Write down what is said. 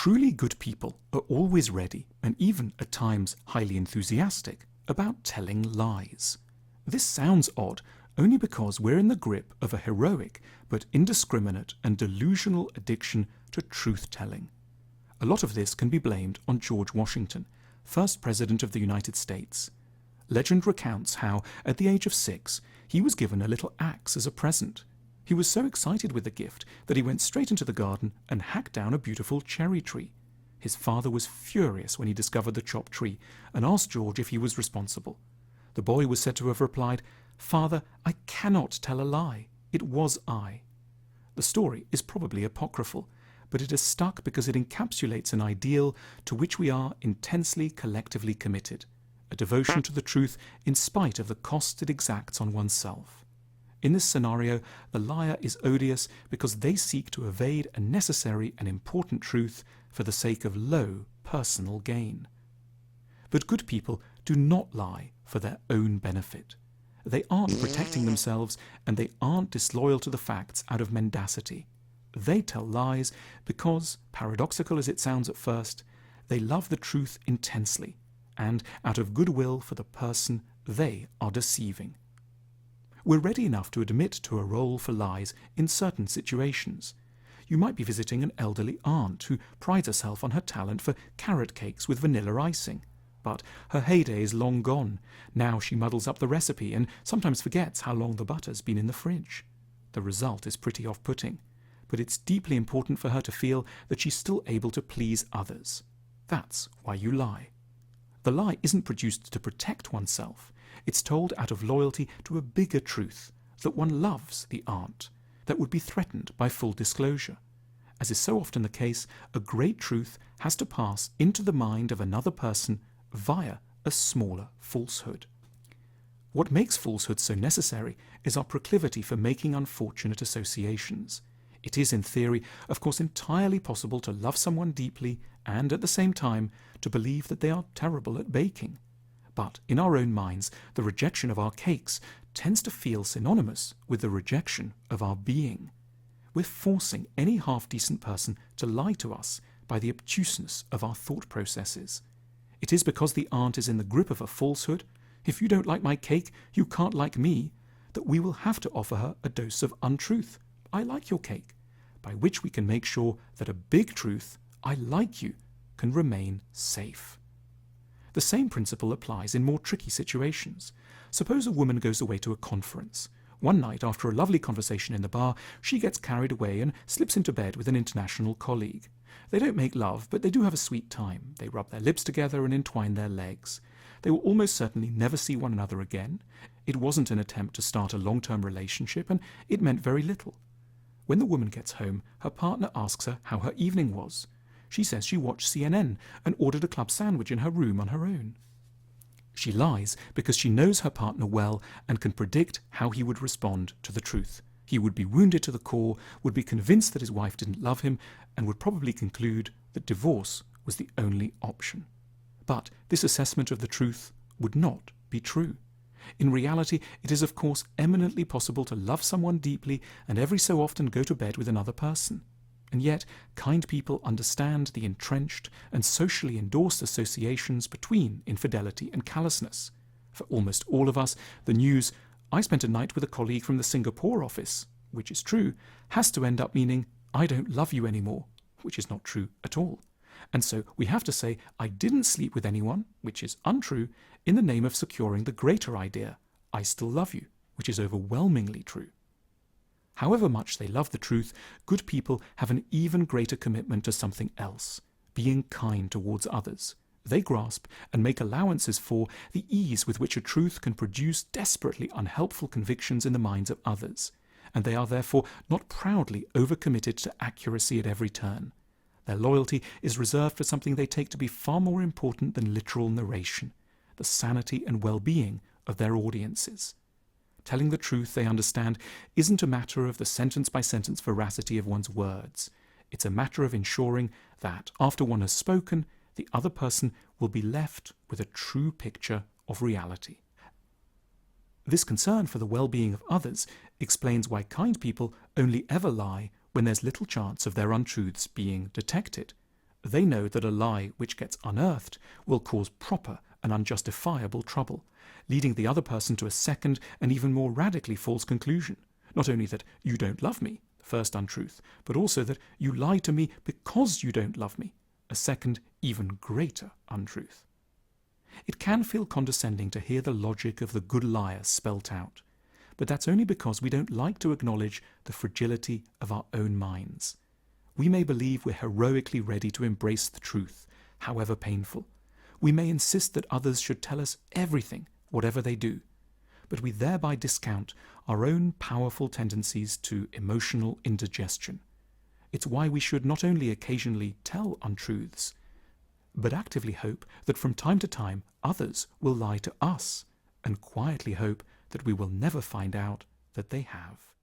Truly good people are always ready, and even at times highly enthusiastic, about telling lies. This sounds odd only because we're in the grip of a heroic but indiscriminate and delusional addiction to truth-telling. A lot of this can be blamed on George Washington, first President of the United States. Legend recounts how, at the age of 6, he was given a little axe as a present. He was so excited with the gift that he went straight into the garden and hacked down a beautiful cherry tree. His father was furious when he discovered the chopped tree and asked George if he was responsible. The boy was said to have replied, "Father, I cannot tell a lie. It was I." The story is probably apocryphal, but it has stuck because it encapsulates an ideal to which we are intensely collectively committed, a devotion to the truth in spite of the cost it exacts on oneself. In this scenario, the liar is odious because they seek to evade a necessary and important truth for the sake of low personal gain. But good people do not lie for their own benefit. They aren't protecting themselves, and they aren't disloyal to the facts out of mendacity. They tell lies because, paradoxical as it sounds at first, they love the truth intensely, and out of goodwill for the person they are deceiving. We're ready enough to admit to a role for lies in certain situations. You might be visiting an elderly aunt who prides herself on her talent for carrot cakes with vanilla icing. But her heyday is long gone. Now she muddles up the recipe and sometimes forgets how long the butter's been in the fridge. The result is pretty off-putting, but it's deeply important for her to feel that she's still able to please others. That's why you lie. The lie isn't produced to protect oneself. It's told out of loyalty to a bigger truth, that one loves the aunt, that would be threatened by full disclosure. As is so often the case, a great truth has to pass into the mind of another person via a smaller falsehood. What makes falsehood so necessary is our proclivity for making unfortunate associations. It is, in theory, of course, entirely possible to love someone deeply and, at the same time, to believe that they are terrible at baking. But in our own minds, the rejection of our cakes tends to feel synonymous with the rejection of our being. We're forcing any half-decent person to lie to us by the obtuseness of our thought processes. It is because the aunt is in the grip of a falsehood, "If you don't like my cake, you can't like me," that we will have to offer her a dose of untruth, "I like your cake," by which we can make sure that a big truth, "I like you," can remain safe. The same principle applies in more tricky situations. Suppose a woman goes away to a conference. One night, after a lovely conversation in the bar, she gets carried away and slips into bed with an international colleague. They don't make love, but they do have a sweet time. They rub their lips together and entwine their legs. They will almost certainly never see one another again. It wasn't an attempt to start a long-term relationship, and it meant very little. When the woman gets home, her partner asks her how her evening was. She says she watched CNN and ordered a club sandwich in her room on her own. She lies because she knows her partner well and can predict how he would respond to the truth. He would be wounded to the core, would be convinced that his wife didn't love him, and would probably conclude that divorce was the only option. But this assessment of the truth would not be true. In reality, it is of course eminently possible to love someone deeply and every so often go to bed with another person. And yet, kind people understand the entrenched and socially endorsed associations between infidelity and callousness. For almost all of us, the news, "I spent a night with a colleague from the Singapore office," which is true, has to end up meaning, "I don't love you anymore," which is not true at all. And so we have to say, "I didn't sleep with anyone," which is untrue, in the name of securing the greater idea, "I still love you," which is overwhelmingly true. However much they love the truth, good people have an even greater commitment to something else, being kind towards others. They grasp and make allowances for the ease with which a truth can produce desperately unhelpful convictions in the minds of others, and they are therefore not proudly overcommitted to accuracy at every turn. Their loyalty is reserved for something they take to be far more important than literal narration, the sanity and well-being of their audiences. Telling the truth, they understand, isn't a matter of the sentence-by-sentence veracity of one's words. It's a matter of ensuring that, after one has spoken, the other person will be left with a true picture of reality. This concern for the well-being of others explains why kind people only ever lie when there's little chance of their untruths being detected. They know that a lie which gets unearthed will cause proper and unjustifiable trouble, leading the other person to a second and even more radically false conclusion. Not only that you don't love me, the first untruth, but also that you lie to me because you don't love me, a second, even greater untruth. It can feel condescending to hear the logic of the good liar spelt out, but that's only because we don't like to acknowledge the fragility of our own minds. We may believe we're heroically ready to embrace the truth, however painful. We may insist that others should tell us everything, whatever they do, but we thereby discount our own powerful tendencies to emotional indigestion. It's why we should not only occasionally tell untruths, but actively hope that from time to time others will lie to us, and quietly hope that we will never find out that they have.